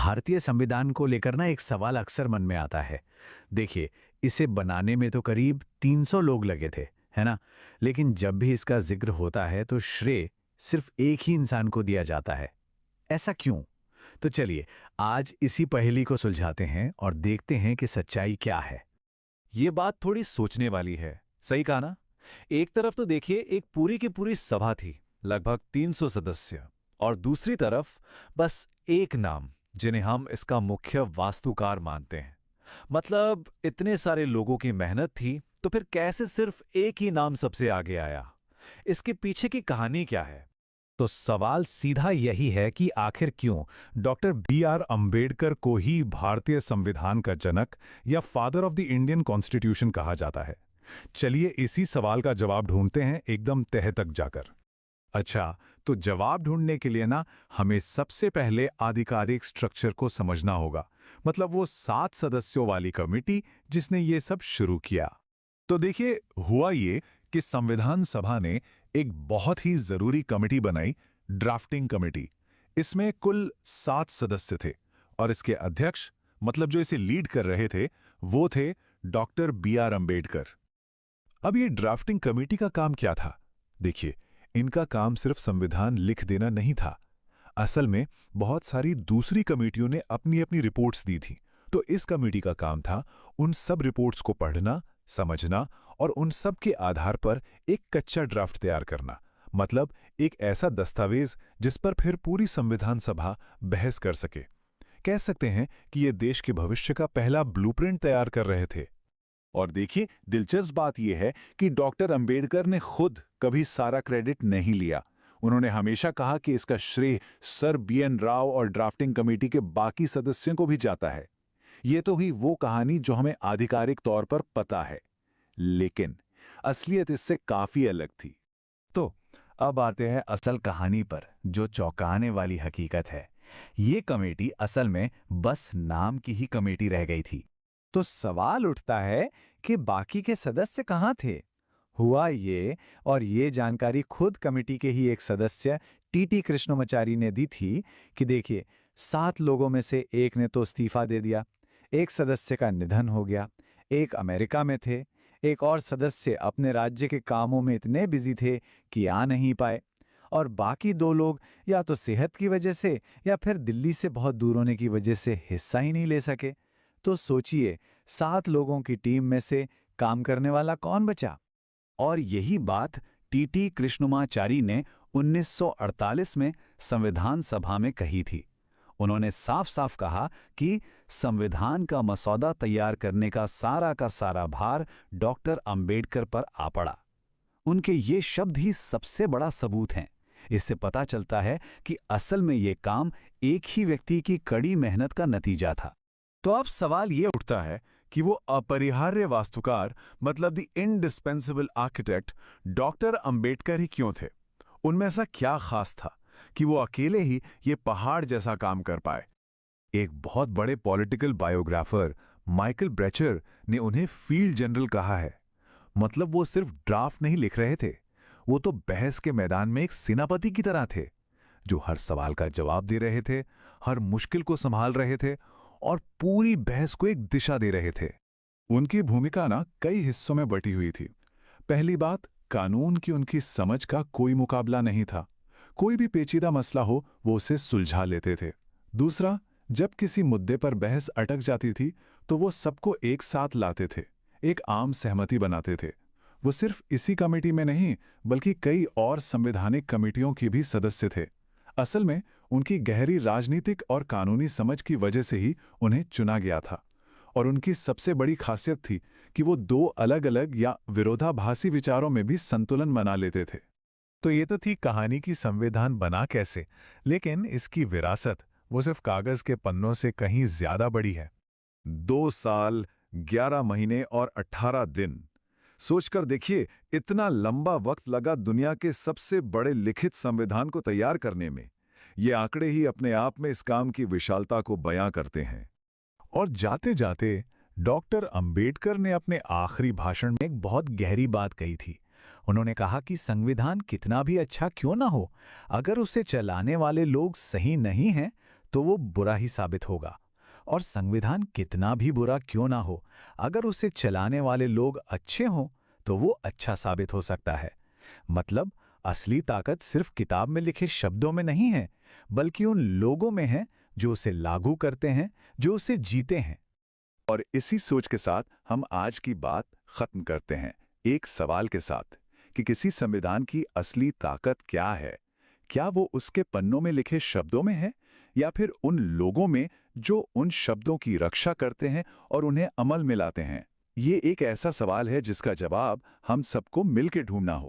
भारतीय संविधान को लेकर ना एक सवाल अक्सर मन में आता है। देखिए, इसे बनाने में तो करीब 300 लोग लगे थे, है ना? लेकिन जब भी इसका जिक्र होता है तो श्रेय सिर्फ एक ही इंसान को दिया जाता है। ऐसा क्यों? तो चलिए, आज इसी पहेली को सुलझाते हैं और देखते हैं कि सच्चाई क्या है। ये बात थोड़ी सोचने वाली है। सही कहा ना? एक तरफ तो देखिए एक पूरी की पूरी सभा थी, लगभग 300 सदस्य, और दूसरी तरफ बस एक नाम, जिन्हें हम इसका मुख्य वास्तुकार मानते हैं। मतलब इतने सारे लोगों की मेहनत थी, तो फिर कैसे सिर्फ एक ही नाम सबसे आगे आया? इसके पीछे की कहानी क्या है? तो सवाल सीधा यही है कि आखिर क्यों डॉक्टर बी.आर. अंबेडकर को ही भारतीय संविधान का जनक या father of the Indian constitution कहा जाता है। चलिए इसी सवाल का जवाब ढूंढते हैं एकदम तह तक जाकर। अच्छा, तो जवाब ढूंढने के लिए ना हमें सबसे पहले आधिकारिक स्ट्रक्चर को समझना होगा, मतलब वो 7 सदस्यों वाली कमेटी जिसने ये सब शुरू किया। तो देखिए, हुआ ये कि संविधान सभा ने एक बहुत ही जरूरी कमेटी बनाई, ड्राफ्टिंग कमेटी। इसमें कुल 7 सदस्य थे और इसके अध्यक्ष, मतलब जो इसे लीड कर रहे थे, वो थे डॉक्टर बी.आर. अंबेडकर। अब ये ड्राफ्टिंग कमेटी का काम क्या था? देखिए, इनका काम सिर्फ संविधान लिख देना नहीं था। असल में बहुत सारी दूसरी कमेटियों ने अपनी अपनी रिपोर्ट्स दी थी, तो इस कमेटी का काम था उन सब रिपोर्ट्स को पढ़ना, समझना और उन सब के आधार पर एक कच्चा ड्राफ्ट तैयार करना, मतलब एक ऐसा दस्तावेज जिस पर फिर पूरी संविधान सभा बहस कर सके। कह सकते हैं कि ये देश के भविष्य का पहला ब्लूप्रिंट तैयार कर रहे थे। और देखिए, दिलचस्प बात यह है कि डॉक्टर अंबेडकर ने खुद कभी सारा क्रेडिट नहीं लिया। उन्होंने हमेशा कहा कि इसका श्रेय सर बी.एन. राव और ड्राफ्टिंग कमेटी के बाकी सदस्यों को भी जाता है। ये तो हुई वो कहानी जो हमें आधिकारिक तौर पर पता है, लेकिन असलियत इससे काफी अलग थी। तो अब आते हैं असल कहानी पर, जो चौंकाने वाली हकीकत है। ये कमेटी असल में बस नाम की ही कमेटी रह गई थी। तो सवाल उठता है कि बाकी के सदस्य कहाँ थे? हुआ ये, और ये जानकारी खुद कमेटी के ही एक सदस्य टी.टी. कृष्णमाचारी ने दी थी, कि देखिए, 7 लोगों में से एक ने तो इस्तीफा दे दिया, एक सदस्य का निधन हो गया, एक अमेरिका में थे, एक और सदस्य अपने राज्य के कामों में इतने बिजी थे कि आ नहीं पाए, और बाकी 2 लोग या तो सेहत की वजह से या फिर दिल्ली से बहुत दूर होने की वजह से हिस्सा ही नहीं ले सके। तो सोचिए, 7 लोगों की टीम में से काम करने वाला कौन बचा? और यही बात टी.टी. कृष्णमाचारी ने 1948 में संविधान सभा में कही थी। उन्होंने साफ साफ कहा कि संविधान का मसौदा तैयार करने का सारा भार डॉक्टर अंबेडकर पर आ पड़ा। उनके ये शब्द ही सबसे बड़ा सबूत हैं। इससे पता चलता है कि असल में ये काम एक ही व्यक्ति की कड़ी मेहनत का नतीजा था। तो अब सवाल ये उठता है कि वो अपरिहार्य वास्तुकार, मतलब the indispensable architect doctor Ambedkar ही क्यों थे? उनमें ऐसा क्या खास था कि वो अकेले ही ये पहाड़ जैसा काम कर पाए? एक बहुत बड़े पॉलिटिकल बायोग्राफर माइकल ब्रेचर ने उन्हें फील्ड जनरल कहा है। मतलब वो सिर्फ ड्राफ्ट नहीं लिख रहे थे, वो तो बहस के मैदान में एक सेनापति की तरह थे, जो हर सवाल का जवाब दे रहे थे, हर मुश्किल को संभाल रहे थे और पूरी बहस को एक दिशा दे रहे थे। उनकी भूमिका ना कई हिस्सों में बटी हुई थी। पहली बात, कानून की उनकी समझ का कोई मुकाबला नहीं था। कोई भी पेचीदा मसला हो वो उसे सुलझा लेते थे। दूसरा, जब किसी मुद्दे पर बहस अटक जाती थी तो वो सबको एक साथ लाते थे, एक आम सहमति बनाते थे। वो सिर्फ इसी कमेटी में नहीं बल्कि कई और संवैधानिक कमेटियों के भी सदस्य थे। असल में उनकी गहरी राजनीतिक और कानूनी समझ की वजह से ही उन्हें चुना गया था। और उनकी सबसे बड़ी खासियत थी कि वो 2 अलग-अलग या विरोधाभासी विचारों में भी संतुलन बना लेते थे। तो ये तो थी कहानी की संविधान बना कैसे, लेकिन इसकी विरासत वो सिर्फ कागज के पन्नों से कहीं ज्यादा बड़ी है। 2 साल, 11 महीने और 18 दिन। सोचकर देखिए, इतना लंबा वक्त लगा दुनिया के सबसे बड़े लिखित संविधान को तैयार करने में। ये आंकड़े ही अपने आप में इस काम की विशालता को बयां करते हैं। और जाते जाते डॉक्टर अंबेडकर ने अपने आखिरी भाषण में एक बहुत गहरी बात कही थी। उन्होंने कहा कि संविधान कितना भी अच्छा क्यों ना हो, अगर उसे चलाने वाले लोग सही नहीं हैं तो वो बुरा ही साबित होगा। और संविधान कितना भी बुरा क्यों ना हो, अगर उसे चलाने वाले लोग अच्छे हों तो वो अच्छा साबित हो सकता है। मतलब असली ताकत सिर्फ किताब में लिखे शब्दों में नहीं है, बल्कि उन लोगों में है जो उसे लागू करते हैं, जो उसे जीते हैं। और इसी सोच के साथ हम आज की बात खत्म करते हैं, एक सवाल के साथ कि किसी संविधान की असली ताकत क्या है? क्या वो उसके पन्नों में लिखे शब्दों में है, या फिर उन लोगों में जो उन शब्दों की रक्षा करते हैं और उन्हें अमल में लाते हैं? ये एक ऐसा सवाल है जिसका जवाब हम सबको मिलकर ढूंढना होगा।